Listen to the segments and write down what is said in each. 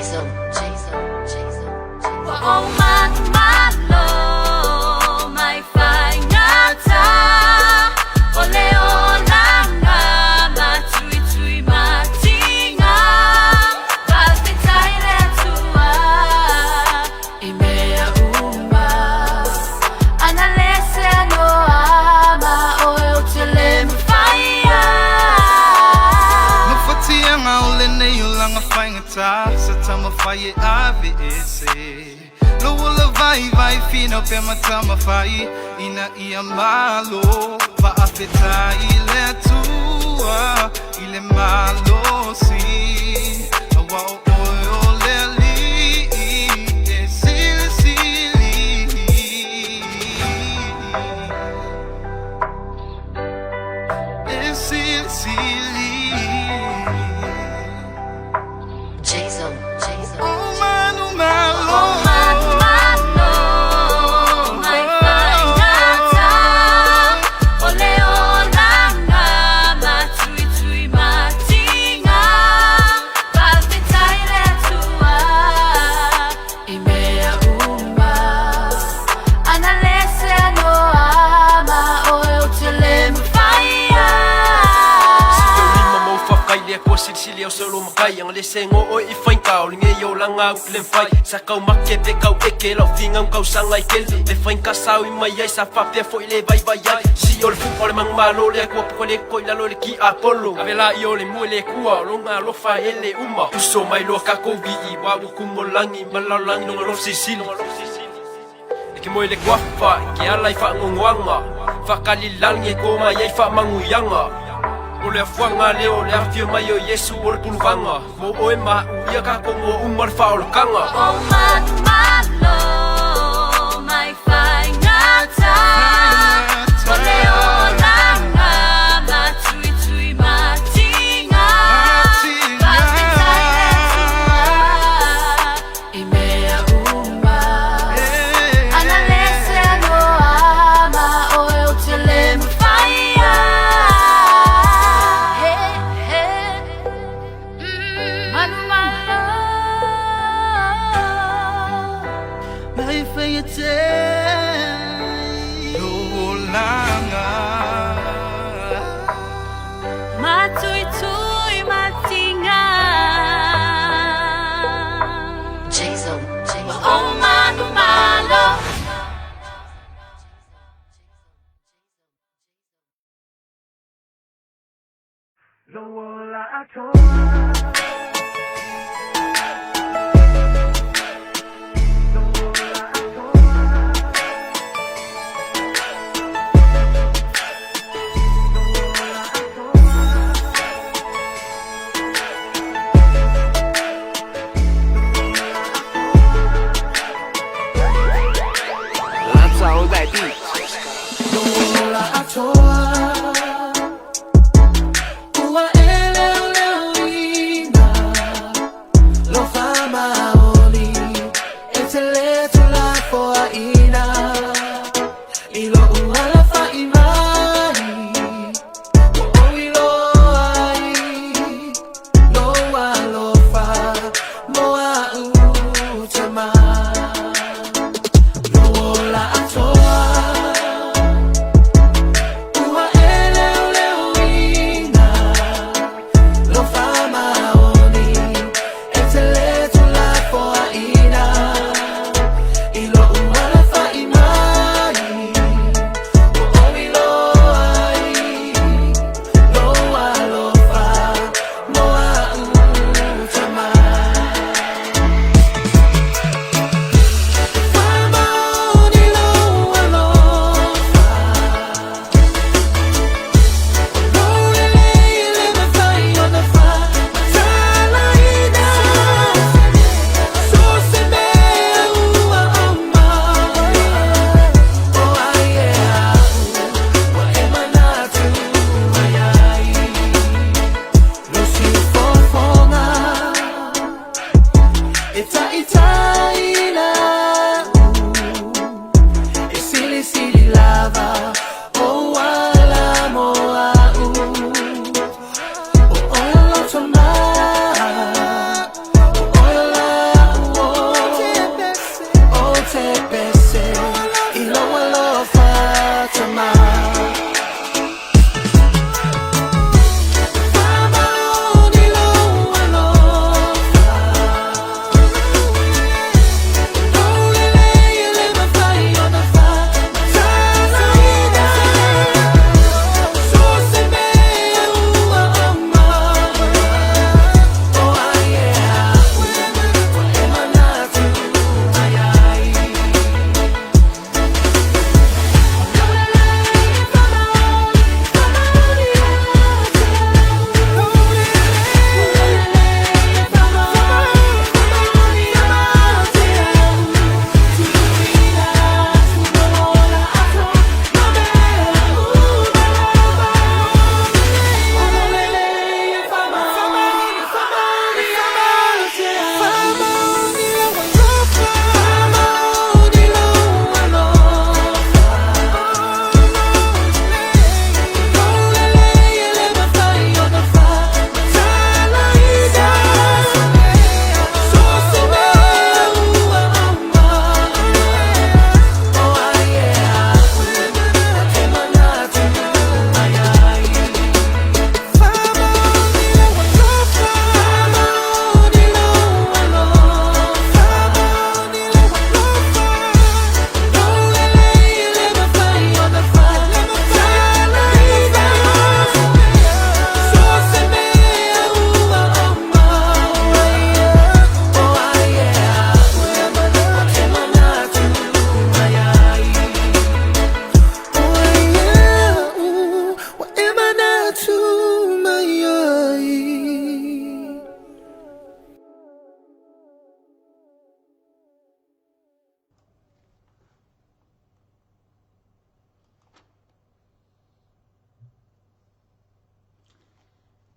Jason, Jason, Jason, Jason. Oh man, malo, may fai ngata. Ole ola nga, matui tui matinga. Bazi taile tua, imea uma. Analese no ama, oe utele mfaya. Mafatia nga ole ne yulanga faingata. Satama faye ave ese. Lo la vai fino per matama fai. Ina ia malo. Va afeta ile tua. Ile malo si. Awa oyo leli. Sili sili. Sili sili. Jason, Jason. Oh mano malo. Oh man, malo, may fai ngata. Ole ola nga, matui tui matinga. Bazi taile tua, imea uma. Analese no ama, oe utele mfaya. Sili au solo makai ang lesengo o i fain kau linge yo langa uklen fai sa kau make pe kau eke lo fingang kau sangai kel le fain ka sau i mai ai sa fa pe foi le vai vai ai si ol fu ol mang malo le ko ko le ko la lo le ki apollo avela yo le mo le ku lo nga lo fa ele uma so mai lo ka ko bi i wa ku mo langi malalang no lo sisil e ke mo le kwa fa ke ala i fa ngwanga fa kalilang e ko mai ai fa manguyanga o le fuanga leo le afirma yo Yesu o le puluvanga mo oe ma uia ka kongo umar faolokanga Oh man, malo, may fai ngata. Ole ola nga, matui tui matinga. Bazi taile tua, imea uma. Analese no ama, oe utele mfaya. Hey, hey, manu malo. May fayate Lolanga Matui tui matinga. Jason, Jason. Oh manu malo. Lola atoa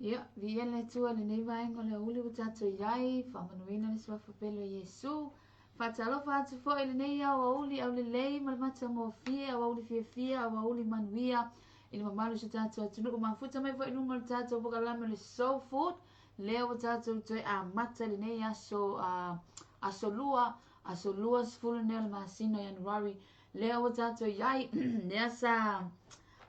Ia, via le tua le nei vai ngole uli o tato iai, whamanuina le swa whapelo Yesu. Whatalofa atu fo ele nei au uli au le lei malamata ngō fia, au uli fia, au uli manuia. Ili mamalu sa tato atu nuku mafuta mai fo ilunga le tato boka lame le soul food. Leo o tato toi a mata le nei aso lua sifulu neo le masino Januari. Leo o tato iai, nea sa...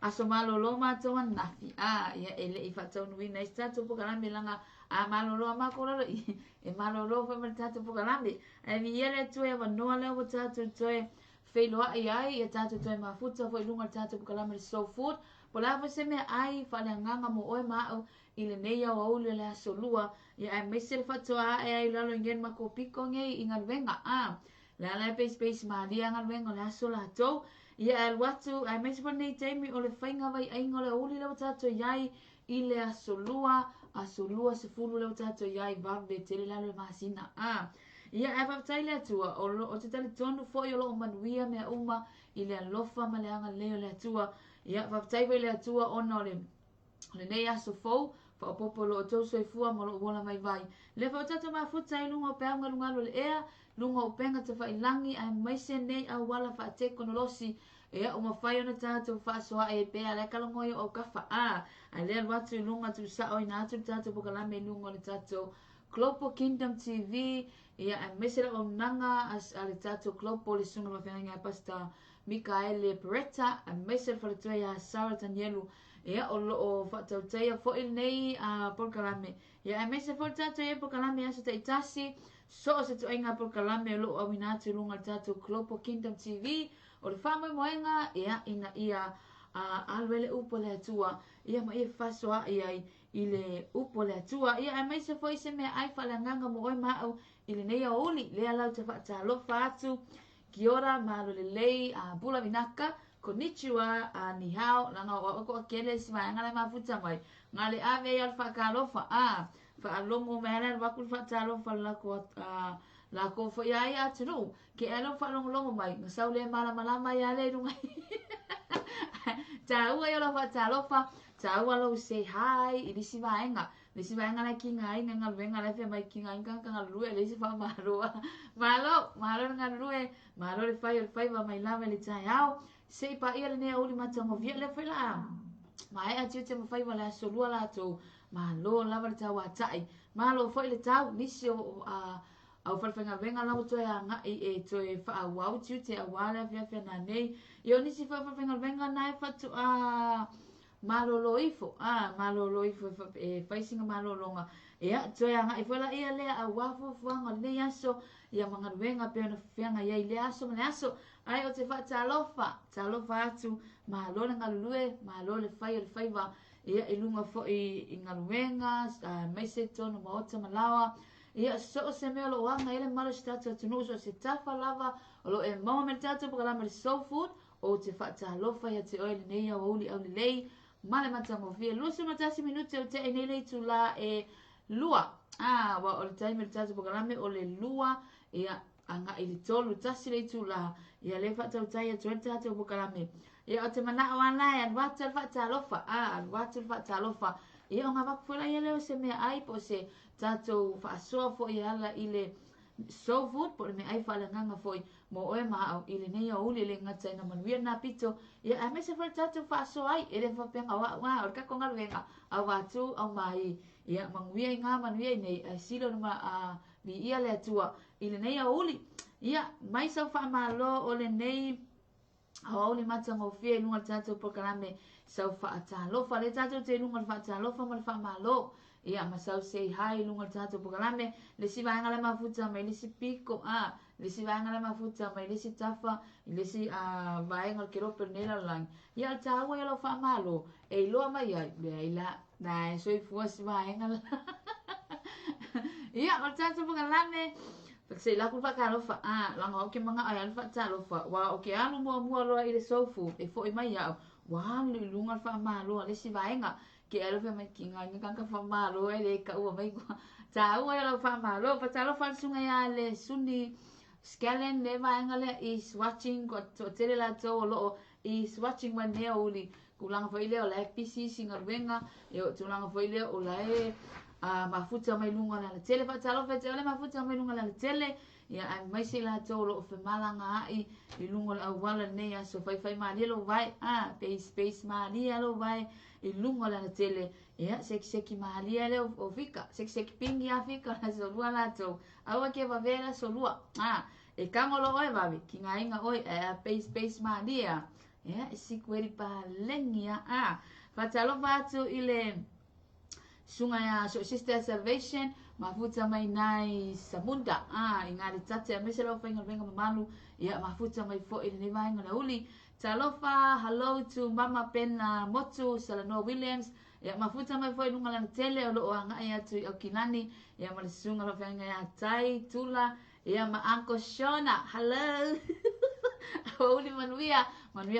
aso malolo mato nafi ia ele I fatau nui nei tato pokalame langa a malolo ma kololo e malolo fa mal tato pokalame e mi ele tu e no le o tato tu felo ai e tato tu mafuta foi lunga tato pokalame so food pola você me ai fa le nganga mo o ma ile nei o le la solua ia e mesel fatau e ai lalo ngen ma ko piko ngai ingal venga la space ma dia ngal venga la sola to ia el watu ai mes por nei temi o le fainga vai ai ngole uli le tato iai I le asolua se fulu le tato iai vave tele la le masina ia e fa tai le tua o te tali tonu fo yo lo manuia me uma I le alofa ma le anga leo le tua ia fa tai vai le tua ona le nei aso fo fa popo lo to so fua mo lo wala mai vai le fa tato ma futa I lunga pe anga lunga le ea lunga o penga te fa ilangi ai mai se nei a wala fa te konolosi e o ma fai ona tato fa soa e pe ale kalongoyo o kafa ai le watu lunga tu sa o ina tu tato poka la me lunga le tato Global Kingdom TV ia ai mesera o nanga as ale tato Global le sunga ma fenga pasta Mikaele Peretta ai mesera fa le toya Sarah Danielu ia o fatau teia fo il nei porkalame ia ai mesera fo tato e porkalame asa te itasi so se to inga porkalame lo o minatu lunga tato Global Kingdom TV o le whamai moenga ia alwele upo le atua ia ma ia fasoa ia I le upo le atua ia ai mai se foi se me ai falanganga mo oi mau I le nei oli le alau te whaatalofa atu ki ora malo le lei bula vinaka konnichiwa ni hao langa o ko kele si mai ngale mafuta mai ngale ave ia whakalofa fa alongo me ala wakul whaatalofa la ko fo ia tunu ke alo fa longo mai ngasau le malama ia le runga Taua yo la fatalofa, taua lo say hi, I disi vaenga na kinga inga ngal venga le fe mai kinga inga ngal lue le si fa malo ngal lue malo le fai va mai lava le tai au sei pa ia le ne uli matango via le foi la mai a tio te mo fai va la solua la to malo lava le taua tai malo foi le tau nisi au falfenga venga la to ya nga to e fa au tio te awala fia na nei yo nisi fa falfenga venga na fa to malolo ifo e faisinga malolonga ia to ya nga ifola ia le awafu fuanga le yaso ia manga venga pe na fianga ia le aso me aso ai o te fa talofa atu malolo ngalue malolo fai va ia ilunga fo I ngaluenga meseto no maota malawa ia so se me lo wanga ele malo statu tunu so se tafa lava lo e mama me tatu por la soul food o te fa talofa ia te oile nei au uli au lei male matango via lusu matasi minute o te enele tu la e lua wa o le taime tatu por la me o le lua ia anga ili tolu tasi le tu la ia le fa tau tai tu tatu por la me ia o te mana wana ia watu fa talofa watu fa talofa ia nga va fora ia le se me ai po se tato fa so fo ia la ile so food por me ai fa la nganga foi mo o ma ile nei o uli le ngata na manuia na pito ia a me se fa tato fa so ai ele fa penga wa o ka ko ngal venga a watu au mai ia manguia nga manuia nei silo ma mi ia le tua ile nei o uli ia mai so fa malo o le nei au le mata mo fie lunga tato por kalame sau fa atalofa le tato te lunga fa atalofa ma fa malo ia ma sau say hi lunga tato por kalame le si vai ngala mafuta mai le si piko le si vai ngala mafuta mai le si tafa le si vai ngal kero pernela lang ia tawa ia lo fa malo e lo mai ia ila na so fu si vai ngala ia o tato por kalame se la kulpa kalofa langa o ke manga ai alfa talofa wa o ke alu mo lo ile sofu e fo mai ya wa lu lunga fa malo le si vaenga ke alo fe mai kinga ni kan ka fa malo ele ka u mai kwa ta u ya lo fa malo fa talofa sunga ya le suni skelen le vaenga le is watching ko to tele la to lo is watching when ne uli Kulang foi leo la pisi singa wenga e o tulanga foi leo o la e mafuta mai lunga la tele fa talo fa tele mafuta mai lunga la tele ia ai mai se la tolo o fe malanga ai I lunga la wala nei aso fai mali lo vai space mali lo vai I lunga la tele ia seki mali le o fika seki pingi a fika la so lua la to awa ke va vera so lua e kangolo oi vavi ki nga inga oi space mali ia sikweri pa lengia fa talo fatu ile sunga ya so sister salvation mafuta mai nai samunda ingari tate meselo fenga venga mamalu ya mafuta mai fo ile vai ngana uli talofa hello to mama pen motu salano williams ya mafuta mai fo nunga lang tele lo anga ya tu okinani ya malisunga lo fenga ya tai tula ya ma anko shona hello uli manuia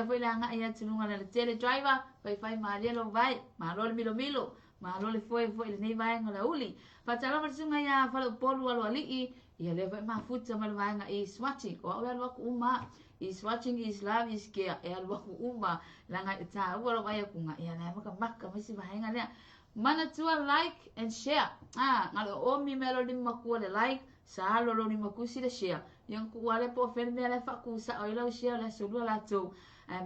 fo ile anga ya tu nunga lang tele driver fai mali lo vai malol milo malole foi ile nei vai ngala uli fatalo masunga ya falo polu alo ali ia le vai mafuta mal vai nga is watching o alo ku uma is watching is love is care e alo ku uma langa ta alo vai ku nga ia na maka masi vai nga le mana tua like and share ngalo o mi melo di maku le like sa lo lo ni maku si le share yang ku wale po fen me le fa ku sa o lo share le so la to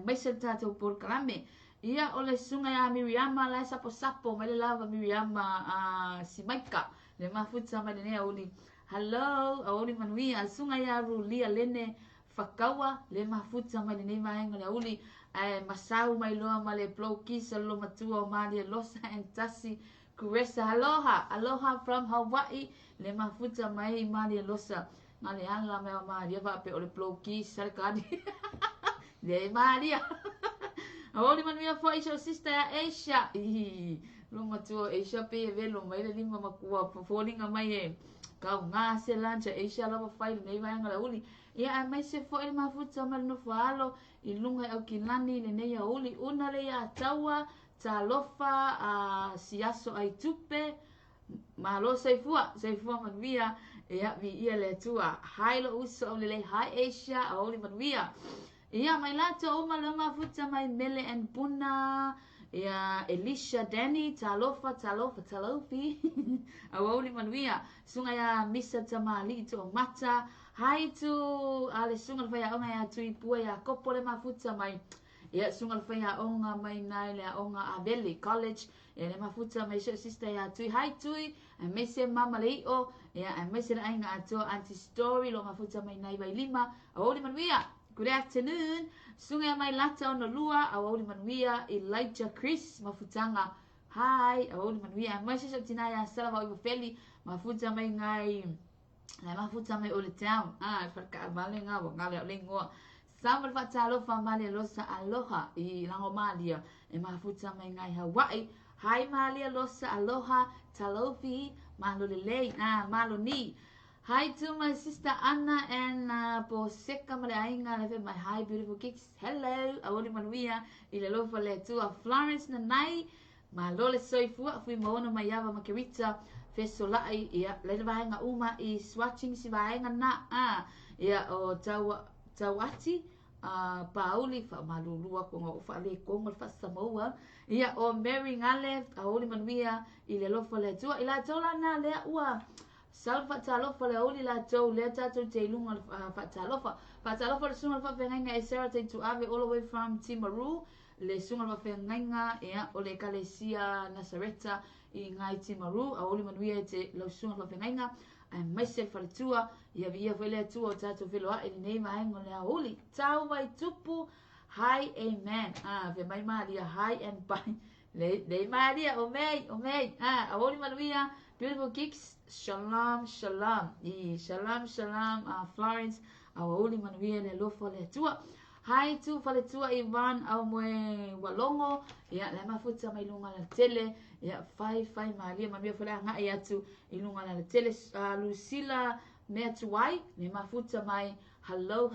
message ta to por klame ia ole sunga ya Miriama la sapo mele lava Miriama si Maika le mafuta ma ne uli hello uli manuia sunga ya rulia lene fakawa le mafuta ma ne mai ngale uli masau mai loa ma le ploki salo matua ma le losa and tasi kuresa aloha from Hawaii le mafuta mai ma le losa ngale ala ma dia va pe ole ploki salkadi le maria Aoli manuia fo iso sister Asia. Luma tua Asia pe velo mai le lima makua folinga mai e. Kau nga se lancha Asia lava fai nei vai ngala uli. Ia mai se fo il mafuta mal no falo I lunga au kinani le nei uli una le ya taua talofa siaso ai tupe. Malo seifua manuia ia vi ia le tua. Hai lo uso le hai Asia aoli manuia. Ia mai lato uma le mafuta mai mele and puna ia Elisha Danny talofi awoli manuia sunga ya misa tamali to mata hai tu ale sunga fa ya onga ya tu ipua ya kopo le mafuta mai ia sunga fa ya onga mai nai le onga Abeli College ia le mafuta mai sister ya tu hai tu mese mama le o ia mese na inga ato anti story lo mafuta mai nai vai lima awoli manuia. Good afternoon. Sunga mai lata ono lua awoli manuia Elijah Chris mafutanga. Hi, awoli manuia. Mai se tinaya salava o feli mafuta mai ngai. La mafuta mai ole town. Farka male nga wa ngale lengua. Samal fatalo fa male losa aloha I lango malia e mafuta mai ngai Hawaii. Hi malia losa aloha talofi malolele maloni. Hi to my sister Anna and Poseka Malainga leve my hi beautiful kicks. Hello, awoli manuia ile lofa le tua Florence na nai malole soifua fui maona mayava makirita fesolai ia le vaenga uma I swatching si vaenga na ia o tawati pauli fa malulua ko ngo fa le ko ngo fa samoa ia o Mary ngale awoli manuia ile lofa le tua ila tola na le ua salfa talofa le oli la tau le tatu te lunga fatalofa le sunga fa fenga e Sarah te tu ave all the way from Timaru le sunga fa fenga ea o le kalesia Nasareta I ngai Timaru a oli manuia te lo sunga fa fenga ai myself fa tua ia via vele tua tatu velo a ele nei mai ngole a oli tau vai tupu hi amen ve mai maria hi and bye le maria o mei a oli manuia beautiful kicks shalom shalom Florence awoli manuia le lofo le tua hai tu fale tua Ivan au moe walongo ia le mafuta mai lunga la tele ia fai maria manuia fale anga ia tu ilunga la tele Lucilla mea tuai le mafuta mai hello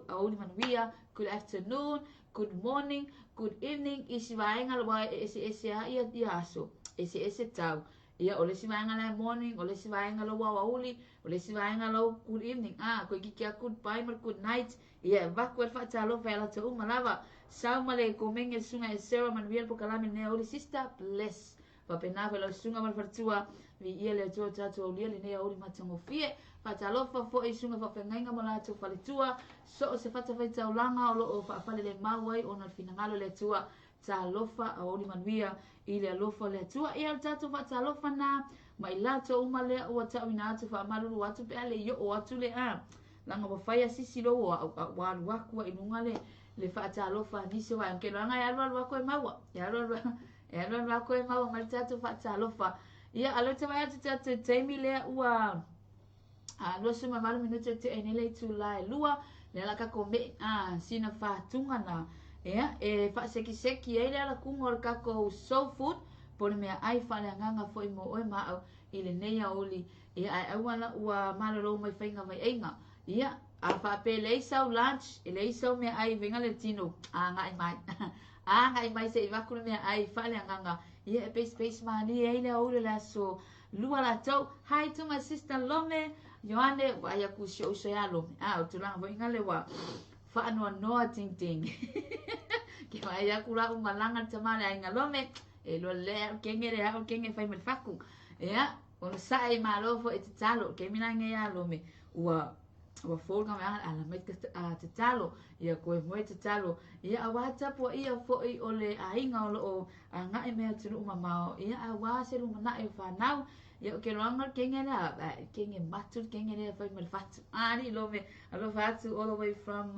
awoli manuia good afternoon good morning good evening isi vaenga lwa ese ia aso ese tau ia o le si vaenga le morning, o le si vaenga lo wauli, o le si vaenga lo good evening, koe kiki a good bye mar good night, ia vaku e whaatalo whaela te umalawa, sau male ko menge sunga e Sarah Manuel po kalame ne oli sister, bless, pa pena vela sunga mal fartua, vi ia le atua tatu au lia le ne oli matango fie, whaatalo fo i sunga whawhengainga mo la tu whalitua, so o se whatawhai tau langa o lo o whaafale le mawai o na finangalo le atua, ta lofa a oli manuia, i le alofa le atua, ia le tatu wha ta lofa na, ma i lato uma lea ua tau ina atu wha amaruru atu pe ale i o atu le a, langa wawhai sisi lo wa alu wakua i nunga le wha ta lofa nisi wa, anke loanga e alu wako e maua, e alu wako e maua, ma le tatu wha ta lofa, ia alo te mai atu tatu teimi lea ua, losu ma malu minuto te enele tu la e lua, le la kako me, sina wha tunga na, ia e fa seki e le ala kungo le kako soul food pole mea ai fa le nganga fo i mo o ma au i le neia oli ia ai au ala ua malolo mai whainga mai einga ia a fa pe le isau lunch e le isau mea ai venga le tino ngai mai se i wakuna mea ai fa le nganga ia e space mani e le ole la so lua la tau hi to my sister Lome Joane wa ya ku show ya Lome o tulanga venga le wa fa no ting ting ke mai aku la malanga tamale ai ngalome e lo le kengere ha kenge fai mal faku ya on sai malo fo et talo ke mina nge ya lome wa folga me ala met te talo ya ko mo te talo ya whatsapp po ia fo i ole ainga o nga e me tunu mama ya wa se lu na e fa now ya ke lo ngal kengere kenge matu kengere fai mal fatu ani lome alo fatu all the way from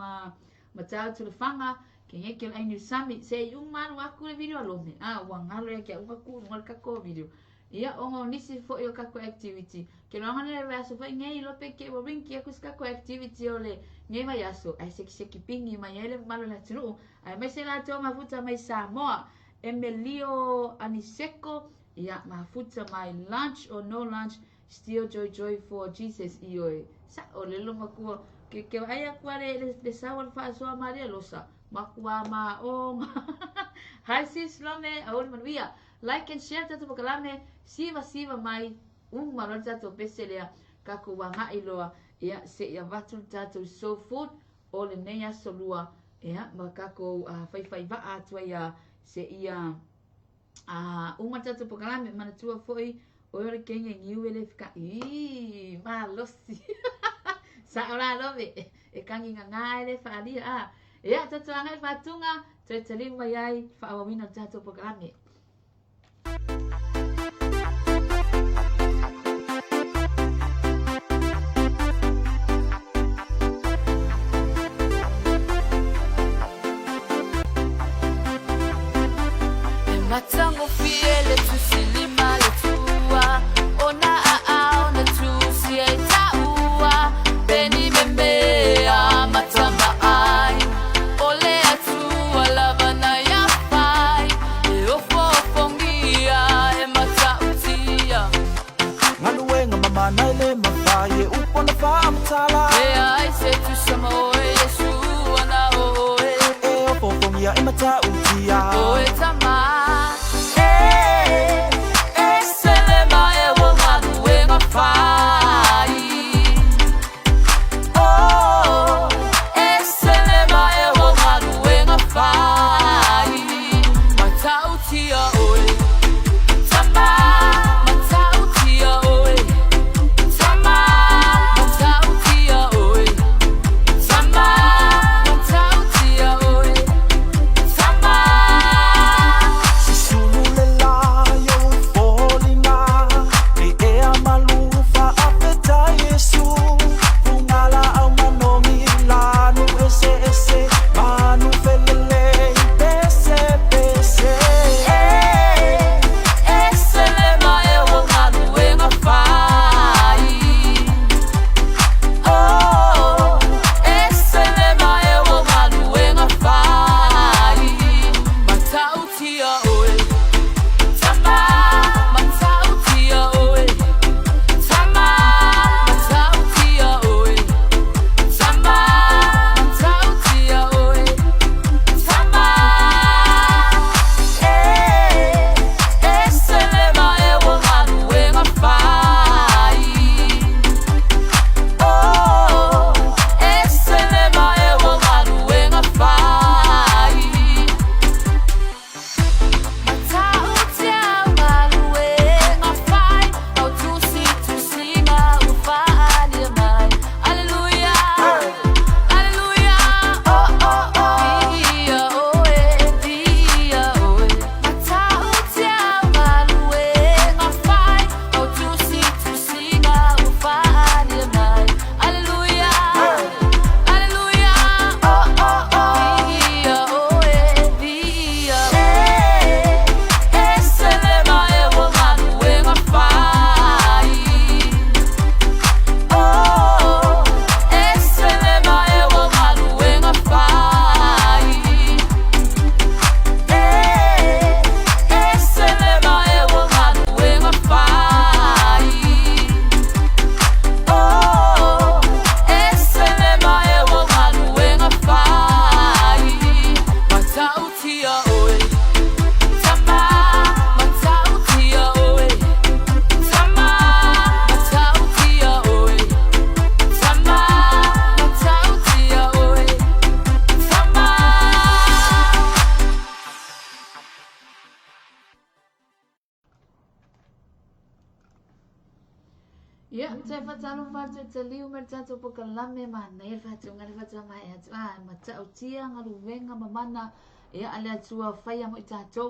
Matau to the Fanga, ke ke ai ni sami se yung man wa ku video lome wa ngalo ya ke wa ku ngal ka ko video ia o nisi fo yo ka ko activity ke no ngane va so fa ngai lo pe ke wa ring ke ku ska ko activity ole ngai ma yaso ai se pingi ma yele malo la tru ai me se la to ma futa mai Samoa Emilio Aniseko ia ma futa mai lunch or no lunch still joy for Jesus io sa ole lo ma ku ke ai akware le sawal fa so Maria losa makua ma o hi sis Lome aul manuia like and share tatu pokalame siva mai marol tatu peselea kako wa ngai loa ia se ia vatu tatu so food o le neia solua ia makako fai va atu ia se ia tatu pokalame manatua foi o re kenge ngiuele fika ma losi sa ora Love e kangi ngai le falia ia tatu angai fatunga te lima yai fa awina tatu programe Matango fiele tu silima le tua ona ona tu si itaua beni membea matama ai ole atu ala bana ya fai e ofo fongia e matautia ngaluenga mama naile mafai upona fa amtala e ai se tu samo Yesu ana oe e ofo fongia e matautia oe tama te whatalo whatu te liu me tato poka lame ma nei whatu ngari whatu mai atu ma tau tia ngaru venga mamana ia ale atua whaia mo i tato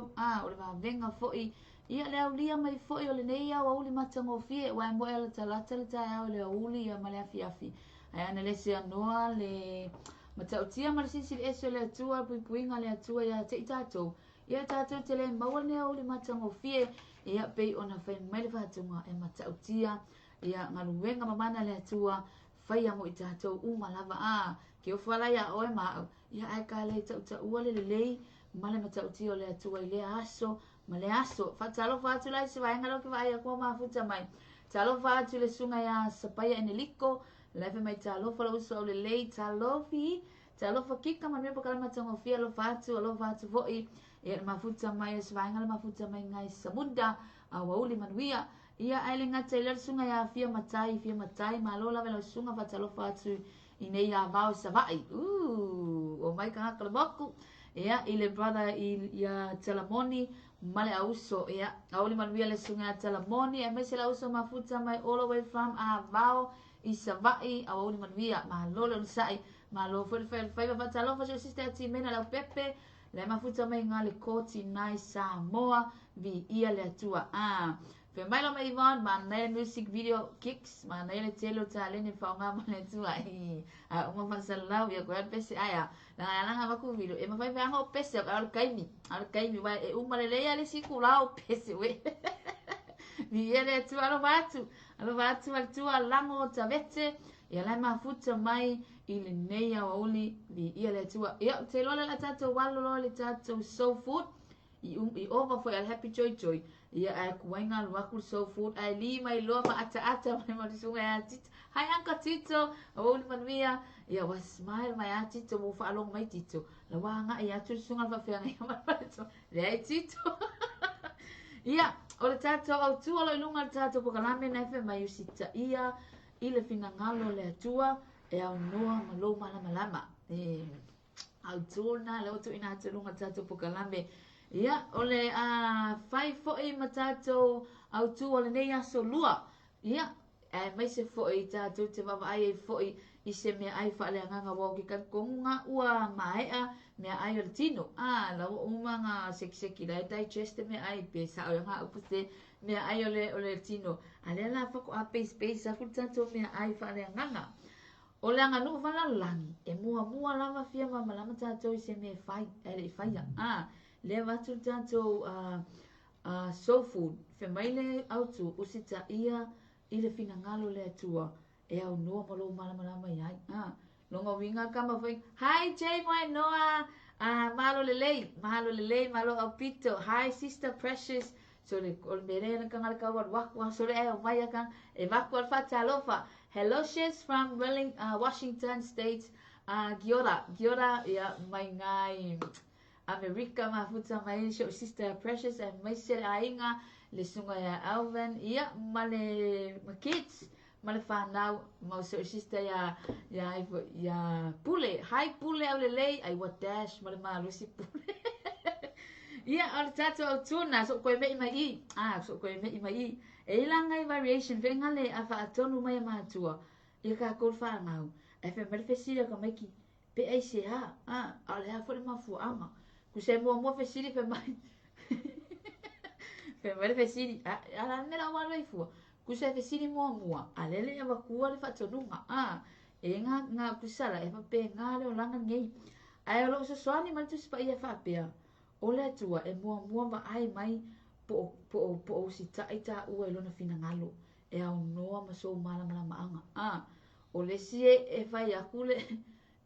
o le venga foi ia le au lia mai foi o le nei au uli matango fie wai mo ele talata le tai au le uli ia male afi afi ai ana le se anoa le ma tau tia ma le sisi le eso le atua puipuinga le atua ia te i tato ia tato te le maua le uli matango fie ia pei ona whai mai le whatunga e ma tau tia ia ngaru venga mamana le atua whaia mo i tato umalava ke o whala ia oe ma ia ai ka le tau tau ua le lei ma le ma tau tia o le atua i le aso ma le aso whatalo whatu lai se vaenga lo ke vai a kua mafuta mai talo whatu le sunga ia sapaya ene liko lefe mai talo whala uso o le lei talo whakika ma mea pakala matango fia lo whatu foi ia mafuta mai se vaenga le mafuta mai ngai samunda a wauli manuia ia ai le ngata i le sunga ia fia matai ma lo la velo sunga whatalo whatu i nei a vau savai o mai ka haka le moku ia i le brother ia Talamoni male auso ia auli manuia le sunga Talamoni e mai se la uso mafuta mai all the way from a vau i savai a auli manuia ma lo le sai ma lo fai whatalo whatalo sister ati mena lau pepe le mafuta mai ngā le koti nai Samoa vi ia le atua Pe mai lo mai Yvonne, ma nei music video kicks, ma nei le telo ta le ni whaunga ma le tua uma whansalau ia koe pese aia langa waku video e ma whai whianga o pese al kaimi wai e uma le leia le siku lao pese we vi ia le atua alo watu al tua lango ta vete ia lai mafuta mai i le nei au auli vi ia le atua ia te lola la tato walo lo le tato soul food i over foi al happy joy ia ai kuainga luaku soul food ai li mai loa ma ata mai ma sunga ya tito hai anka tito o ni manuia ia was smile mai tito mo fa along mai tito la wanga ia tu sunga fa fe ngai ma pato le ai tito ia o le tato au tu o le lunga tato po kalame na fe mai usita ia ile fina ngalo le atua e au noa ma lo malama au tona le otu ina te lunga tato po kalame ia ole fai foi matato au tu ole nei aso lua ia mai se foi tato te mama ai foi i se me ai fa le nganga wo ki kan konga ua mai me ai o tino la uma nga sekseki la tai cheste me ai pe sa o nga upuse me ai ole tino ale la fa ko a space a full tato me ai fa le nganga ole nga no fa la langi e mua lava fia mama la matato i se me fai ele fai le watu tato soul food fe maile autu usita ia i le fina ngalo le atua e au noa malo malama iai longa winga kama foi hi Jay moi noa malo lelei malo au pito hi sister precious so le mere na kanga ka wa so le mai kan e waku al fatalofa hello she's from Washington State giora ya mai ngai America mafuta mai show sister precious and mai se ainga le sunga ya Alvin ia male kids male whanau mau so sister ya pule hai pule au lelei ai wa dash male malusi pule ia al tato au tuna so koe mei mai so koe mei mai e langai variation venga le afa atonu mai matua ia ka ko whanau e fe male fesira ka mai ki pe ai se ale ha fo le mafu ama Kuse mua fesiri fe mai. Fe mai fesiri. Ala mera wala ifua. Kuse fesiri mua. Alele ya wakua le fatonunga. E nga kusala e fa pe nga le olanga ngei. Ai lo so swani mal tu spa ia fa pe. Ole atua e mua va ai mai po sita ita ua i lona fina ngalo. E au noa ma so mala maanga. Ole sie e fai akule.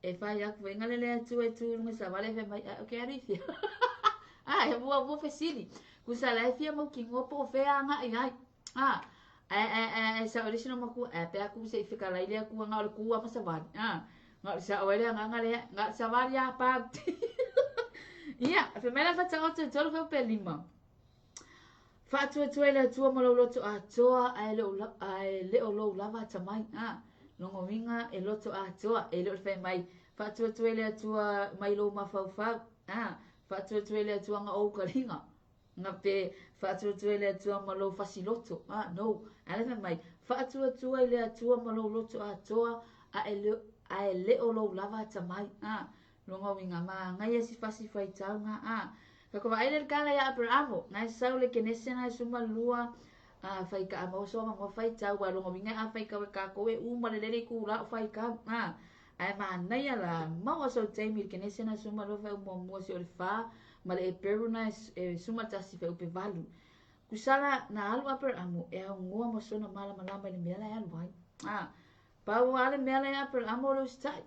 E fai aku venga le tu me sa vale fe mai ke arifia e bo fesili kusala e fia mo ki ngopo fe anga ai sa original mo ku pe aku se fika la ile aku nga ku ma sa van nga sa ole nga le nga sa varia pa ia fe mela fa tsa o tolo fe pe lima fa tu ele tu mo lo to toa ai le o lo lava tamai longo winga e loto toa e lo fe mai fa tu ele tua mai lo ma fa fa tu ele tua nga o karinga nga pe fa tu ele tua ma lo fasiloto no ale fe mai whaatua i le atua ma lo loto atoa a e leo lo lava tamai. Longa winga ma ngai si fasi fai tau nga ka ko vai le kala ya Abrahamo ngai sau le kenese ngai suma lua fai ka mo so ma fai tau wa longa winga a fai ka ko e uma le ku la fai ka ai ma nai ala ma so taimi kenese ngai suma lo fai mo si o fa ma le peru ngai suma tasi fai upe valu kusala na alu Abrahamo e ngoa mo so na mala malama le mela ya vai pa wa le mela ya Abrahamo lo stai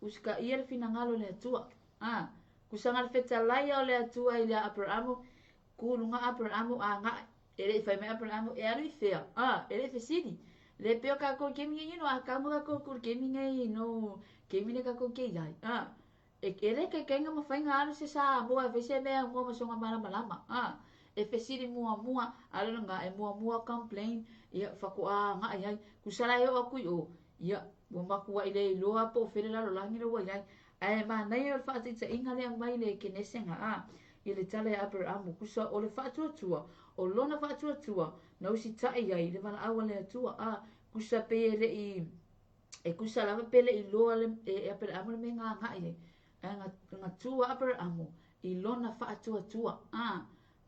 uska ia le fina ngalo le atua. Kusanga le feta laia o le atua i le Abrahamo. Kulunga Abrahamo nga. Ele fai me Abrahamo e alu i fea. Ele fe sidi. Le peo kako kemi ino a kamu kako kemi ngai no. Kemi ne kako ke iai. Ele ke kenga mawhainga alu se sa mua fe se mea mua masonga malama. E fe sidi mua. Alu nga e mua complain. Ia whakua nga iai. Kusala eo aku i o. Ia. Wa makua i le loa po fere la lo langi lo wai ai ma nei o fati ta inga le mai le kenesenga i le tale Abrahamo kusa o le fatu tua o lona fatu tua na usi tai ai le vala awa le tua kusa pe le i e kusa lava pele i loa le e Abrahamo me nga ai nga tua Abrahamo i lona fatu tua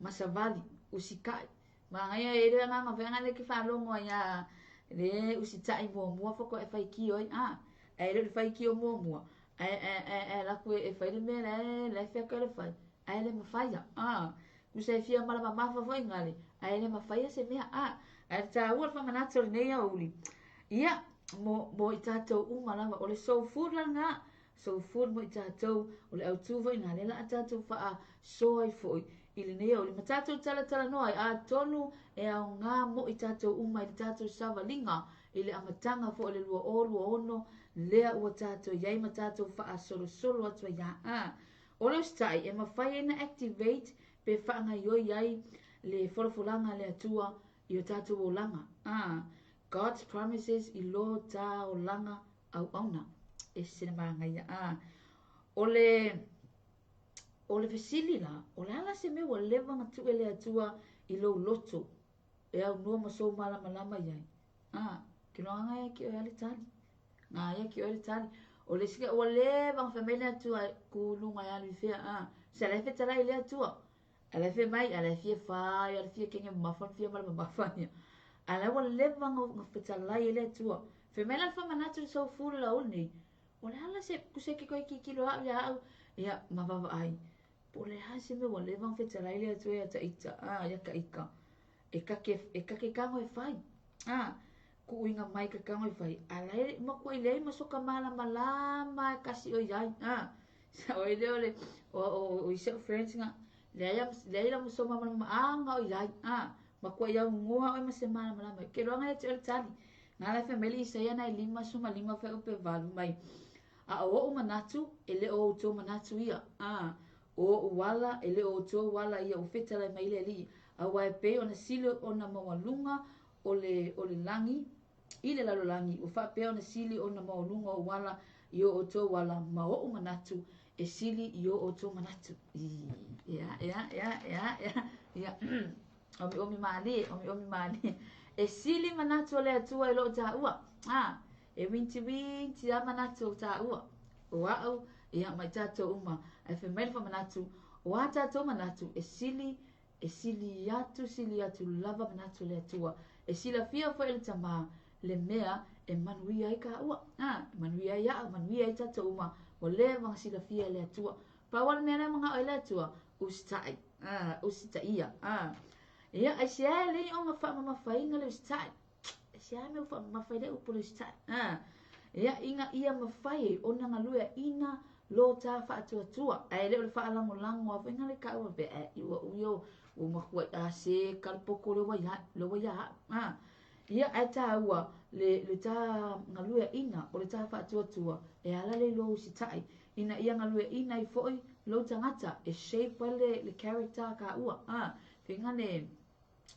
masavali usi kai ma ngai e le nga venga le ki fa longo ya le usi tai mua foko e fai ki oi ai le fai ki o mua la ku e fai le me le fai ka le fai ai le ma fai ku se fia mala ma fa foi ngale ai le ma fai se me ai ta ua fa manatso nei a uli ia mo i tatou uma lava o le soul food la nga soul food mo i tatou o le autu foi ngale la tatou fa so ai foi i le nei o le matatou tala no ai tonu e au ngā mo i tātou uma i tātou savalinga i le amatanga fo le lua ono lea ua tātou iai ma tātou wha solo atua ia o le ustai e mawhai ena activate pe whaanga iai le wholawholanga le atua i o tātou o langa God's promises i lo tā o langa au auna e sinamanga ia o le fesili la o le ala se me wa levanga tu ele atua i lo loto e au no maso malama iai ki loanga e ki o ale tali nga ia ki o ale tali o le sika o levanga famile atua ku lunga ia li fea se le feta la ile atua ala fe mai ala fie fai ala fie kenge mafan fie mafan ala wa levanga feta la ile atua fe mai la fa manatu so fulu la uni o le ala se kuseke ko ki lo au ia mavava ai po le hasi me wa levanga feta la ile atua ia ta ita ia ka ika e kake kango e fai ku inga mai ka kango e fai ala e mako i lei masoka malama e kasi o iai sa o ile ole o isa friends nga leia masoma malama o iai mako ia ngoa o mase malama ke ronga e te tali nga la family isa ia na lima fa upe valu mai o manatu ele o to manatu ia o wala ele o to wala ia o fetala mai le li awa e pe ona silo ona mawalunga o le langi i le lalo langi o fa pe ona sili ona mawalunga o wala i o to wala ma o manatu e sili i o to manatu ia omi mali e sili manatu le atua i lo ta ua e winti a manatu ta ua o au ia mai tato uma e fe mai fa manatu o tato manatu e sili atu lava manatu le atua e sila fia fo ele tama le mea e manui ai ka ua manui ai tato uma o le vang sila fia le atua pa wala mea mga o le atua ustai ia ia ai sia le o nga fa mama fainga le ustai sia me fa mama faile upo le ustai ia inga ia mafai ona ngaluia ina lo ta fa atua ai le fa lango a fainga le ka ua be uio o makua se kalpoko lo waya ia ai ta ua le ta ngaluia ina o le ta fa atua e ala le lo sitai ina ia ngaluia ina I foi lo tangata e shape le character ka ua finga le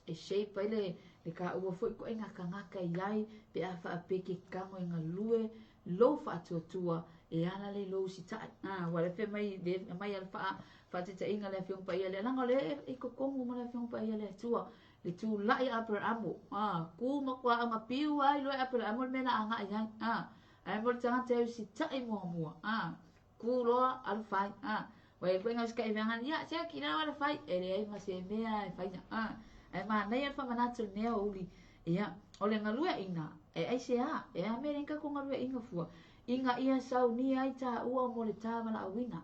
e shape le ka ua foi ko inga kangaka iai pe a fa peke kango inga lue lo fa atua e ala le lo sitai wala fe mai al fa te inga le fiong pa ia le langa le e ko komu ma le fiong pa ia le tua le tu lai Abraham ku ma kwa ama piu ai lo Abraham me na anga ai ai mo tanga te si tai mo ku lo al fai wai ko ngas kai vengan ya sia kina wala fai ele ai ma se me ai fai ai ma nei fa mana tu ne uli ia ole ngalua ina ai se e Amerika ko ngalua inga fua inga ia sau ni ai ta ua mo le ta mala awina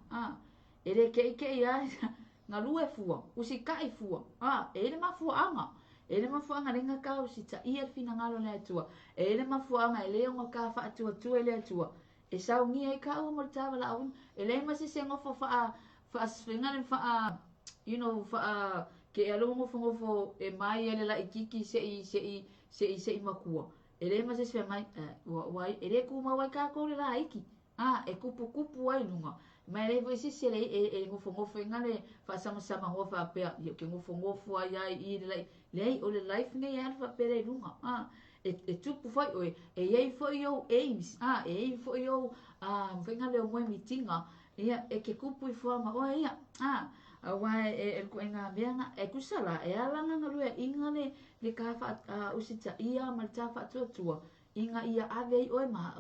ele ke ia ngalua fua usi kai fua ele ma fua anga ele ma fua anga lenga ka usi ta ia fina ngalo le tua ele ma fua anga ele ngo ka fa tu ele tua e sau ni ai ka ua mo le ta mala awina ele ma se ngo fa sfinga fa you know fa ke alo mo fo e mai ele la ikiki se makua ele ma se sfinga wai ele ku ma wai ka ko le la iki e kupu ai lunga mai le foi se le e ngofo ngale fa sama ngo fa pe yo ke ngofo ai i le o le life ne ya fa pe le lunga e tupu foi oi e ei foi yo aims e ei foi yo venga le mo mitinga ia e ke kupu i forma o ia wa e ko nga venga e kusala e alanga ngalu e inga le ka fa usita ia ma ta fa tu inga ia ave oi ma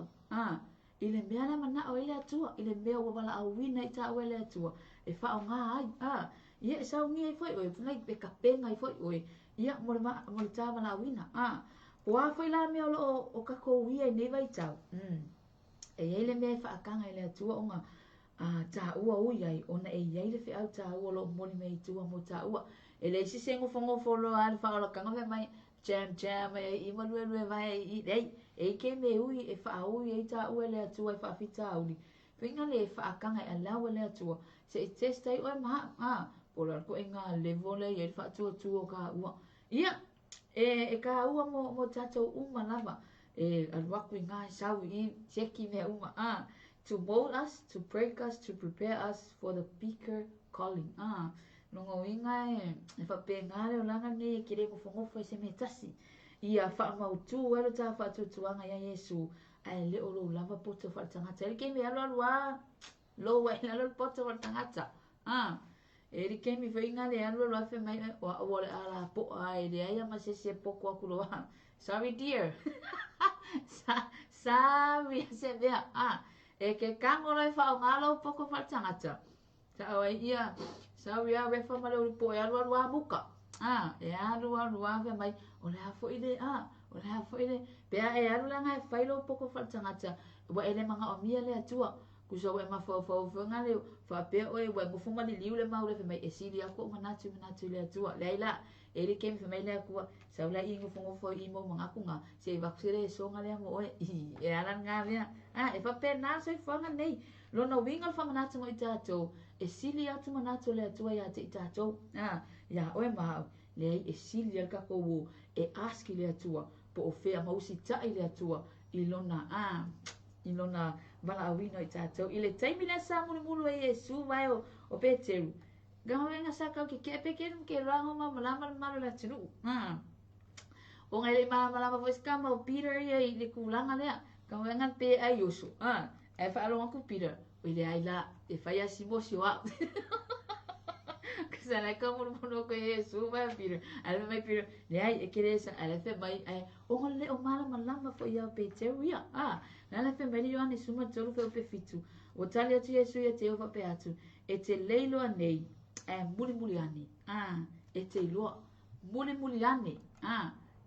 ile mea na mana o ile atua ile mea o wala au wina i ta o ile atua e fa o ngā ai ia e sau ngia i foi oi funai pe ka penga i foi oi ia mo le ta wala au wina o a foi la mea o kako uia i neva i tau e ile mea i fa akanga ile atua o ngā ta ua ui ai ona e iai le fe au ta ua lo moni mei tua mo ta ua e le isi se ngofo lo a le fa o la kanga fe mai jam e ma lue vai i dei e ke me ui e fa ui e ta ua le atua e fa fita uli pinga le fa akanga e la le atua se e testa i o ma pola ko e nga level e fa tu ka ua ia e ka ua mo tato uma lava e alwaku nga sau i cheki me uma to mold us, to break us, to prepare us for the bigger calling. Longo inga e fa pe ngale o langa ni kire ko fongo se metasi. Ia fa mautu ero ta fa tuanga ya Yesu. Ai le o lava poto fa tangata. Ele ke me alo lo wa alo poto fa tangata. Ele ke mi fa inga le alo lo fa mai o ala po ai le ai ma se poko akulo. Sorry dear. Sorry se vea. E ke kango lai fa ngalo poko fa tangata. Ta o ia sa ia we fa malo po ya lo muka. E alu fe mai o le afo ile o le afo ile pe e alu la ngai fa lo poko fa tangata. Wa ele manga o mia le atua. Ku so we ma fa ngale fa pe o e we mo fuma li liu le ma o le fe mai e sili ako manatu le atua. Leila ele ke fe mai le aku sa la ingo fo i mo manga kunga se va sire so ngale mo o e ala ngale e fa pe na se fa nei lo no winga fa manatu mo itato e sili atu manatu le atua ya te itato ya o e ma le e sili al kako e aski le atua po o fe ma usi tai le atua ilona vala awino itato ile taimi na sa mulu e Yesu vai o Peteru gawe nga sa ka ke peke ke rango ma malama la tunu o ngai malama voice kama o Peter ye le kulanga le gawe nga pe ai Yesu e fa alo ku Peter o ile ai la e fa ya si wa kasa la ka mo ko Yesu va Peter ale mai Peter le ai e kere sa ale fe mai ai o ngale o malama fo ya Peter ya na le fe mai yo ani suma tolu fe pe fitu o tali atu Yesu ye te o fa pe atu e te leilo anei muli ani e te loa muli ani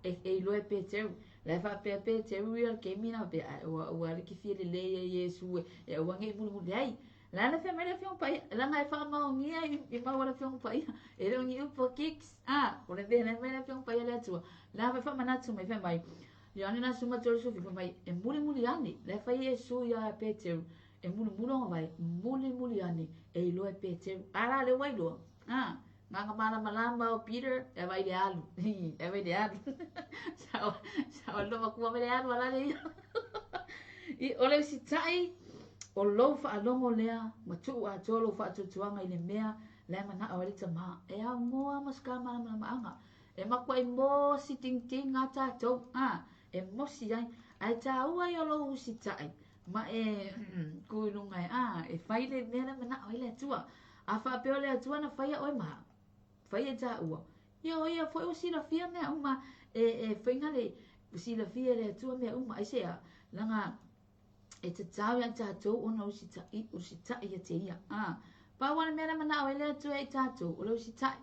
e loa Peter la fa Peter real ke mina pe o ali ki fi le Yesu e o ngai muli ai la na fe mai le fion pai la ngai fa ma ngi e ma wala fion pai e le ngi po kicks o le be na mai le fion pai le tu la fa manatu mai fe mai ya ni na suma tolu so fi mai e muli ani la fa Yesu ya Peter e mulu vai muli ani e loa Peter ala le wai lo nga malama o Peter e vai de alu sa lo ma ku me alu ala le i ole si tai o lo fa alongo lea ma tu a tolo fa tuanga ile mea le mana o le tama e a moa maska malama anga e ma ko e mo si ting ata to e mo si ai ta ua yo lo si tai ma e kuilunga e fai le mea mana o ile tua a fa pe ole tua na fai o ma fai ta ua ia foi o sila fia mea uma e whainga le sila fia le atua mea uma ai sea langa e te tau ia tātou ona usi tai ia te ia. Pa wana mea mana o ele atua e tātou o le usi tai.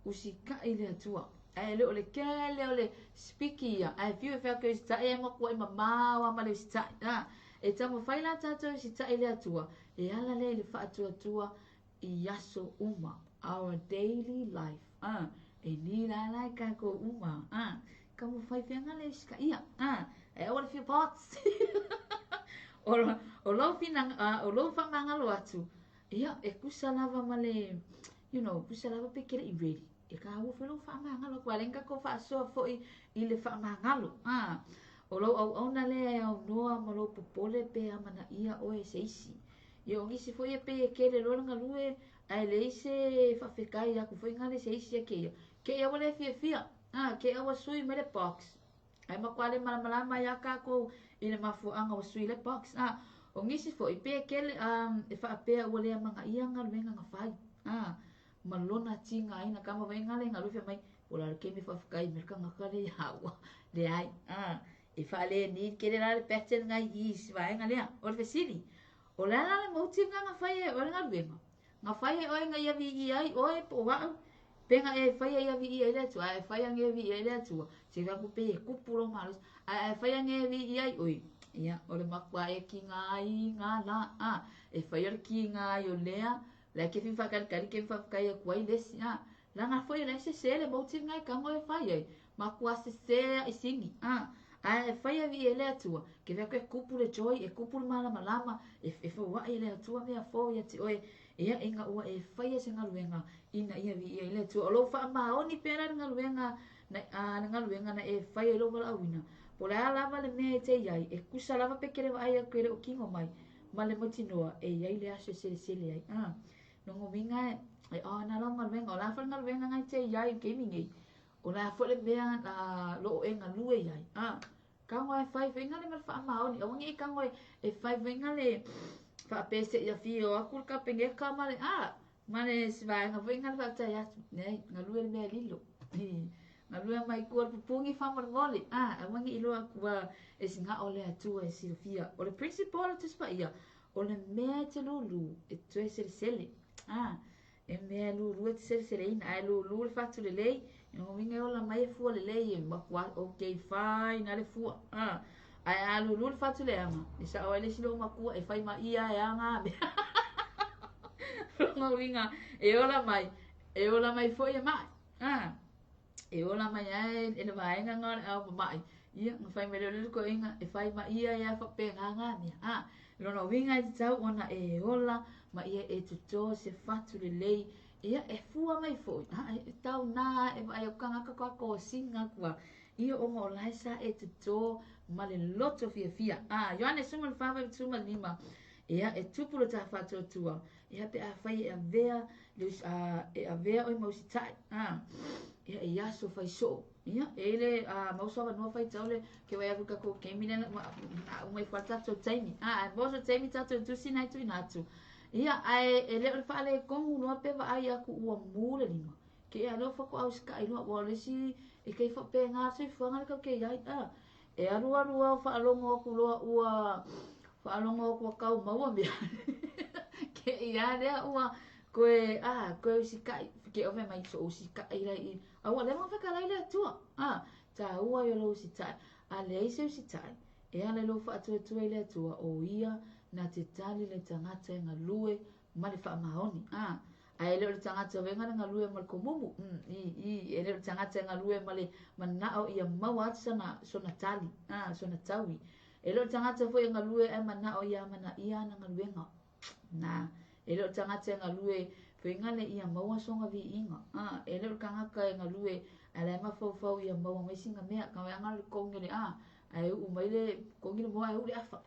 Usi kai le atua. E le o le kele o le spiki ia. E fiu e whea ke usi tai e makua i mamawa ma le usi tai. E tamo whaila tātou usi tai le atua. E ala le wha atua i aso uma. Our daily life. E ni la lai ka ko uma. Ka mo whai whianga le ska ia. E ora whia pots. O lau whina, o lau whamangalo atu. Ia, e kusa lava male, kusa lava pekere i ready. E ka hau whelo whamangalo. Kua lenga ko whaasoa fo i le whamangalo. O lau au na le au noa ma lau popole pe amana ia o e seisi. Ia o ngisi fo ia pe e kere rolanga lue. Ai le se whawhekai aku fo ingale seisi a keia. Keia wale fia. Keia wa sui me le box. Ai makwale malamalama ia kako i le mafuanga wa sui le box. O ngisi fo i pe kele e whaapea ua lea manga ia ngā luenga ngā whai. Malona ti ngā ina kama vai ngā le ngā luwhia mai. Ola le kemi whawhekai merka ngaka le hawa. Le ai. E whaale ni kere la le pattern ngai is vai ngā lea. O le whesiri. O le ala le motive ngā whai e o le ngā luenga. Ngā whai e oe ngā iawi i ai oe po wau. Penga e whai e iawi i ai le atua. E whai ange iawi i ai le atua. Se waku pe e kupuro malus. E whai ange iawi i ai oe. Ia, o le makua e ki ngā i ngā la. E whai ora ki ngā i o lea. Le ke whiwha karikari ke whiwhakai e kuai lesi. La ngā whai le se le motive ngai kango e whai ai. Makua se i singi. E whai awi e le atua. Ke whako e kupu le joy, e kupu le malama. E whawai e le atua mea fo ia te oe. Ia inga ua e whai e se ngā luenga. Ina ia vi e le atua. O lo wha maoni pēra ngā luenga. Ngā luenga na e whai e lo wala awina. Po le lava le mea e te iai, e kusa lava pekere wa ai a kere o kingo mai, ma le motinoa, e iai le aso sele ai. Nongo minga e na lau ngā luenga, o la whal ngā luenga ngai te iai gaming ei, o la whal le mea lo e ngā lue iai. Kango e whai whenga le malwha maoni, o wangi e kango e whai whenga le wha pese ia fio, a kurka penge ka male, ma le siwai ngā whenga le whaktai atu, nei, ngā lue le mea lilo. Ngā lua mai kua pupungi whamorongoli. A wangi iloa kua e singa o le atua e silofia. O le principal o tuspa ia. O le mea te lulu e tue sele. E mea lulu e te sele ina. Ai lulu le fatu le lei. E ngawinga o la mai e fua le lei. E makua o kei whai na le fua. Ai a lulu le fatu le ama. E sa o ele silo makua e whai ma ia e anga me. Ngawinga e ola mai. E ola mai fo e mai. E ola mai ai e le vaenga ngā au mamai. Ia, ngā whai me leo ko inga, e whai ma ia ia whape ngā mea. Lona winga i te tau ona e ola, ma ia e tuto se whatu le lei. Ia, e fua mai fōi. E tau nā, e vai au kangaka kua ko singa kua. Ia o ngā olaisa e tuto ma le loto fia. Ioane suma le whawe tuma lima. Ia, e tupuro ta whatu tua. Ia, pe a whai e a vea, e a vea oi mausitai. Ia e aso fai so. Ia e le mausawa noa fai taule ke wai avuka ko kemine umai whatato taimi. Moso taimi tato dusi nai tui natu. Ia e leo le whaale kongu noa pewa ai aku ua mule lima. Ke e alo whako au ska i noa walesi e kei whape ngā tui whanga le kau ke iai. E arua o whaalongo aku loa ua whaalongo aku a kau maua mea. Ke ia lea ua koe usikai. Ke ove mai so usikai rai. Aua le mga whakarai le atua. Ta ua i lo usitai. A le eise usitai. E ale lo whaatua i le atua. O ia na te tali le tangata e ngā lue ma le whaamahoni. A e leo le tangata wenga ngā lue ma le komumu. E leo le tangata ngā lue ma le manao ia mau atu sona tali. Sona taui. E leo le tangata fo ngā lue e manao ia mana ia na ngā luenga. Na, e leo le tangata ngā lue whenga le ia maua songa vi inga. E leo kangaka e ngā lue a le mawhau ia maua mai singa mea. Ka wea ngā le kongi le ai u mai le kongi le moa e u le afa.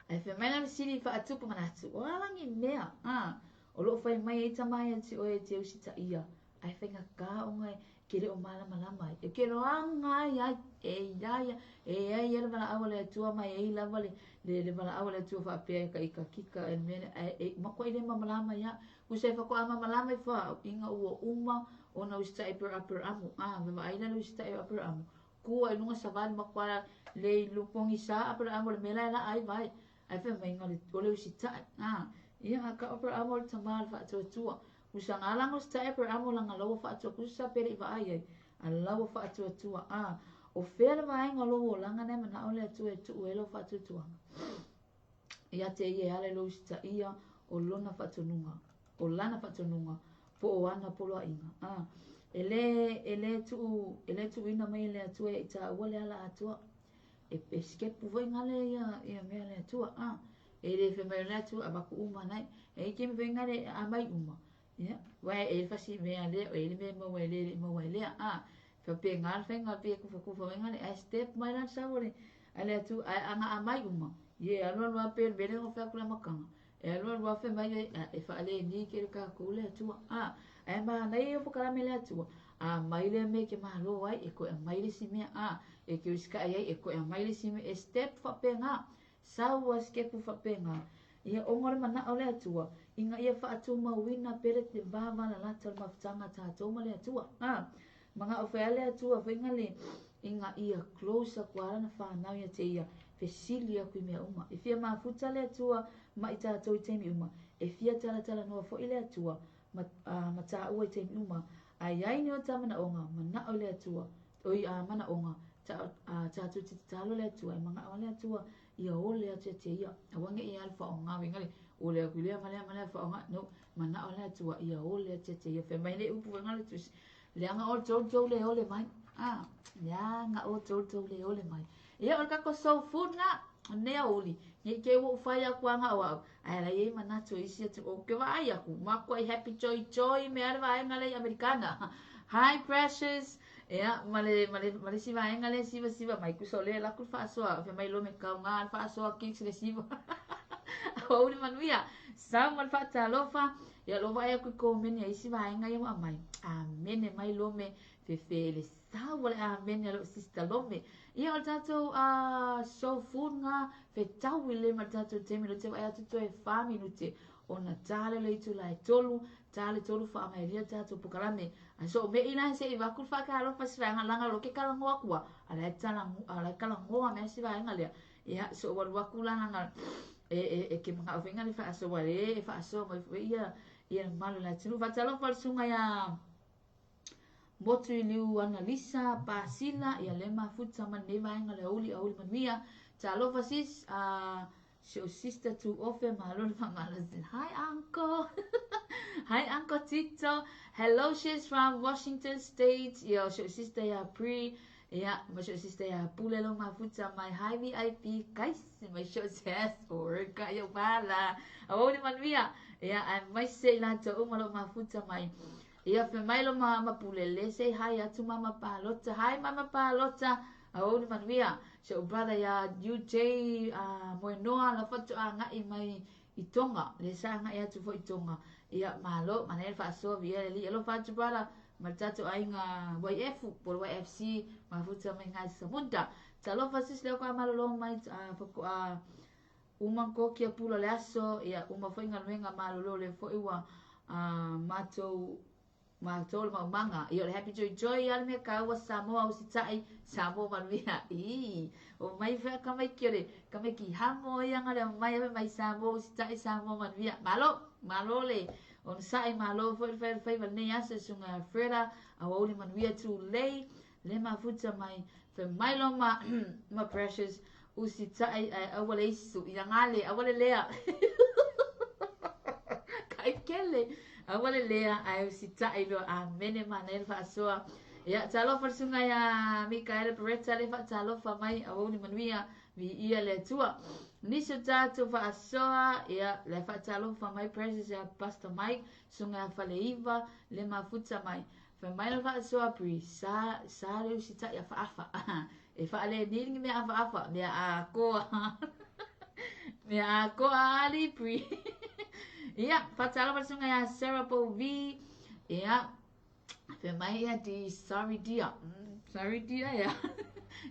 Ai whe mai le siri wha atupa manatu. O alangi mea. O loo whai mai e tamai ati o e te usita ia. Ai whenga ka o ngai ke le o malama. E ke roanga ia e iaia. E ia le wala awa le atua mai e lava le wala awa le atua wha apea ka ika kika e mene. E makua i le mamalama ia. Usai whako a mamalama i wha inga ua uma ona usta e per amu ve vai na usta e per amu ku ai lunga savan makwa le lupong isa per amu le mela la ai vai ai fe mai ngale ole usta ia ka per amu le tamal fa tu usang alang usta e per amu langa lo fa tu kusa pere vai ai ala fa tu o fela vai ngalo langa ne mana ole tu e tu elo fa tu ia te ia ale lo usta ia o lona fa tu nunga o lana fa tu nunga po o ana polo inga ele tu ina mai le tu e ta wale ala atua e skep voi ngale ia me le tu ele fe mai le tu abaku uma nai e ke me ngale a mai uma ia vai e fasi me ale o ele me mo wele fa pe ngal fe ngal pe ku fa ngale a step mai la sa wole ale tu anga a mai uma ye alo wa pe bele ngo fa kula makanga e alo wa fe mai e fa ale ni ke ka ku le tu e ma nei o kala me le tu mai le me ke ma lo ai e ko mai le si me e ke uska ai e ko mai le si me e step fa pe nga sa was ke ku fa pe nga ia o ngore mana o le tu inga ia fa atu ma wina pere te bava la la tal mafutanga ta to ma le tu manga o fa le tu fa ngale inga ia closer kwa na fa na ia te ia fesilia ku me uma e fia ma futa le tu ma ita to te mi uma e fia tala no fo ile tu ma ta o te mi uma ai ni o ta mana onga mana o le tu oi mana onga ta tu te talo le tu ai manga o le tu ia o le te ia awange ia alfa onga ngale o le kulia male fa onga no mana o le tu ia o le te ia fe mai le upu ngale tu le anga o to le o le mai ya nga o to le o le mai ia o ka ko so food nga ne oli ni ke wo fai aku anga wa ai la ye mana to isi te o ke vai aku ma ko happy joy me ar vai ngale americana high pressures ia male si vai ngale si mai ku so le la ku fa so fe mai lo me ka nga fa so kicks le si o ni manuia sa mal fa ta lo fa ia lo vai aku ko me ni si vai ngai ma mai amen mai lo me fe le sa wala amen ya lo sister lo me ia o tato so food nga fe tau le ma tato te mi te ai atu e fa minute ona tale le tu lai tolu fa mai ria tato pukalame so me ina se i va ku fa ka lo fa swa nga langa lo ke kala ngoa kwa ala kala ngoa me si va nga le ia so wa ku langa nga e ke mga ofinga le fa so wale e fa so mai ia malo la tinu fa talo fa sunga ya motu liu analisa pasila ia lema futa man ne vai nga le uli manmia talo fa sis so sister to offer malon fa malazin hi uncle hi uncle Tito hello she's from Washington State yo so sister ya pre ya ma so sister ya pulelo ma futa my high VIP guys my show says or ka yo bala awoni manmia ya and my say la to umalo ma futa my ia fe mai lo mama pulele say hi atu mama palota hi mama palota au ni manvia so brother ya UJ mo noa la fatu nga i mai itonga le sa nga ia tu fo itonga ia malo manel fa so via li lo fatu brother maltatu ai nga YF por YFC ma futa mai nga samunda talo fasis le ko malo lo mai fo uma ko kia pula le aso ia uma fo nga menga malo lo le fo iwa ma tol ma manga yo happy joy al me ka wa Samoa o sitai Samoa vanvia o mai fa ka mai kire ka mai ki hamo yang ale mai Samoa o sitai Samoa vanvia malo le on sai malo foi vanne asa sunga freda a oli manvia tu le ma futa mai fe mai lo ma precious o sitai a wale su yang ale a wale lea kai kele awale lea ai sita ilo amene manel fa soa ya talo fa sunga ya Mikael Peretta le fa talo fa mai awoni manuia vi ia le tua niso tatu fa soa ya le fa talo fa mai presence ya Pastor Mike sunga fa le iva le mafuta mai fa mai fa soa pri sa le sita ya fa afa e fa le ni me afa me a ko ali pri ia fatala pasunga ya Sarah Po V ia fe mai ya di sorry dia ya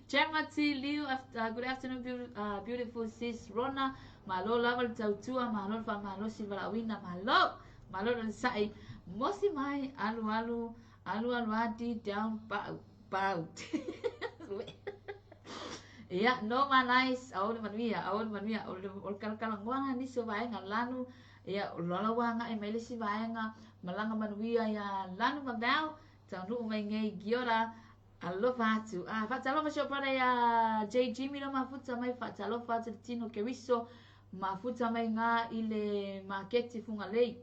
Jamati Liu good afternoon beautiful sis Rona malo level tautua malo fa malo silva wina malo dan sai mosi mai alu Alu ati down pau. Ia normalize aole manuia o kalkalangoanga ni so vaenga lanu ia lola wanga e mele si vaenga malanga manuia ia lanu mabau tanu mai ngai giora alofa atu fatalofa sho para ia J Jimmy lo mafuta mai fatalofa atu tino keriso mafuta mai nga ile marketi funga lei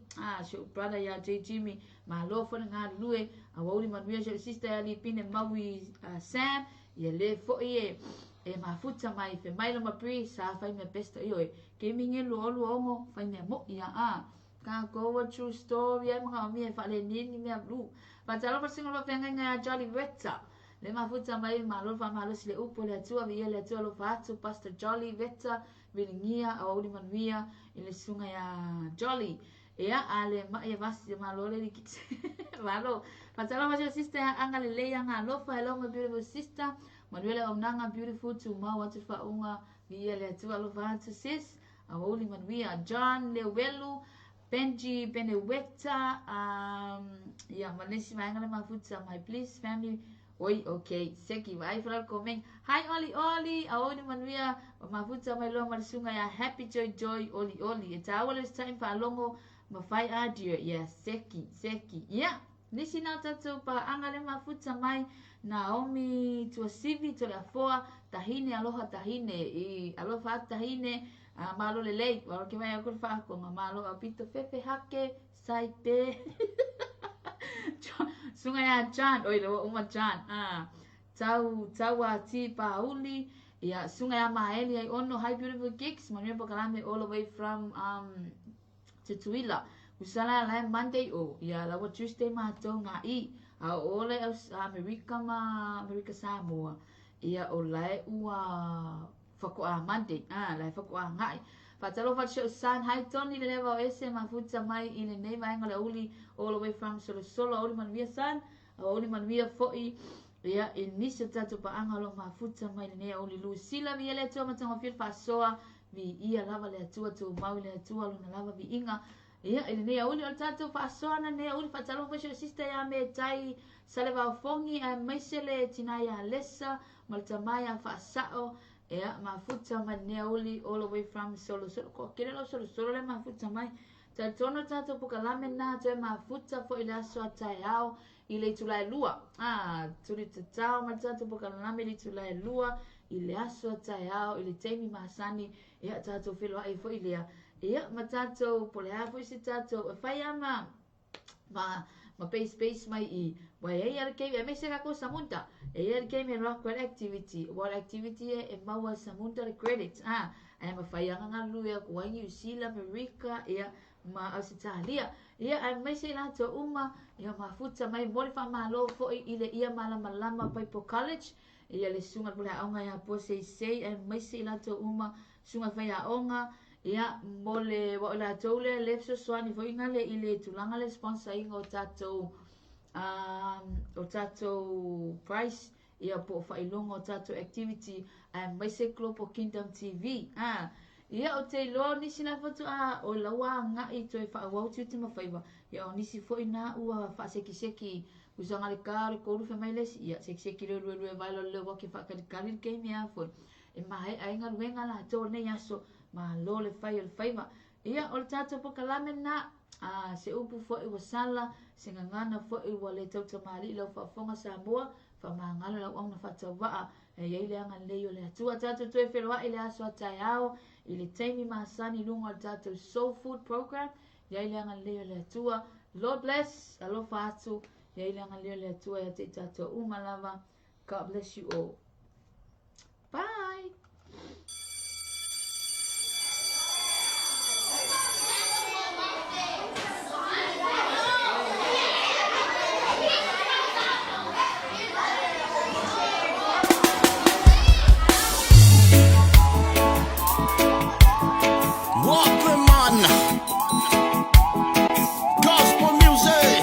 sho para ia J Jimmy malofa nga lue awoli manuia sho sister ya lipine mawi Sam ia le fo ie e mafuta mai fe mai lo mapri sa fai me pesto io ke minge lo ongo fai me mo ia ka go a true story ai mga mi fa le ni me blu pa talo pa singo lo fenga nga Jolly Vetta le mafuta mai malo fa malo sile upo le atua vi le atua lo fatu Pastor Jolly Vetta vilingia au di manuia ile sunga ya Jolly ia ale ma ia vasi malo le kit malo pa talo pa sister anga le anga lo fa lo my beautiful sister Manuela Onanga beautiful to ma watu faunga via le atua lo fatu sis awoli manuia John Lewelu Benji Beneweta ya manesi maingale mafuta my please family oi okay seki vai fra coming hi oli awoli manuia mafuta my lo marsunga ya happy joy oli it's always time for longo mafai adio ya seki ya nisi na tatu pa angale mafuta mai Naomi tuasivi tolafoa tahine aloha tahine I aloha tahine malo lelei walo ke mai akul fa ko malo apito fefe hake saipe sunga ya Jan oi lo uma Jan tau ati pauli ya sunga ya maeli ai ono high beautiful gigs mania pakalame all the way from Tutuila usala la Monday ya la Tuesday ma to ngai ole America Samoa ia o lai ua whakoa Monday lai whakoa ngai fatalo fatsho san hai toni le lewa ese mafuta mai ine nei vaenga le uli all the way from solo oli manvia san oli manvia foi ia inisa tatu pa angalo mafuta mai nei oli Lucila via le toma tanga fil fasoa vi ia lava le atua tu mau le atua luna lava vi inga ia ele nei uli o tatu fasoa na nei uli fatalo fatsho sister ya me tai saleva fongi a maisele tinaya lesa maltamaya fasao ea mafuta mai nei uli all the way from solo ko kile solo le mafuta mai tatono tato pukalame na te mafuta fo ile aso atayao ile tulai lua tuli tatao matatu pukalame ile tulai lua ile aso atayao ile temi masani ea tato filo ai fo ile ea matatu polea fo isi tato fayama ma space mai I wa ia ke me se ka ko samunta ia ke me rock activity what activity e maua samunta the credits ai ma fayanga ngalu ya ko New Zealand America ia ma Australia ia ai me se la to uma ia mafuta mai morifa malo fo ile ia malama pai po college ia le sunga pula onga ya po sei ai me se la to uma sunga faya onga ia mole wa la tole lefso swani foi ngale ile tulanga le sponsor ingo tato price ia po fa ilongo tato activity mai se Global Kingdom TV ia o te lo ni sina foto o lawa nga I to fa wa tu te mafaiva ia ni si foi na ua fa seki usanga le kar ko ru fe mai les ia seki le vai lo wa ke fa ka kalin ke mi afo e mai ai nga wenga la to ne yaso ma lo le faiva ia o tato po kalame na se upu fo I wasala se ngana fo I wale tau mali lo fa fonga Samoa fa mangala la ona fa tawa e ile anga le yo le tua tato to e felwa ile aso atayao ile temi masani lunga tato soul food program ya ile anga le yo le tua Lord bless alo fa atu ya ile anga le yo le tua ya te tato umalava God bless you all bye Gospel music.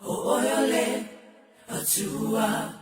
o oyole atua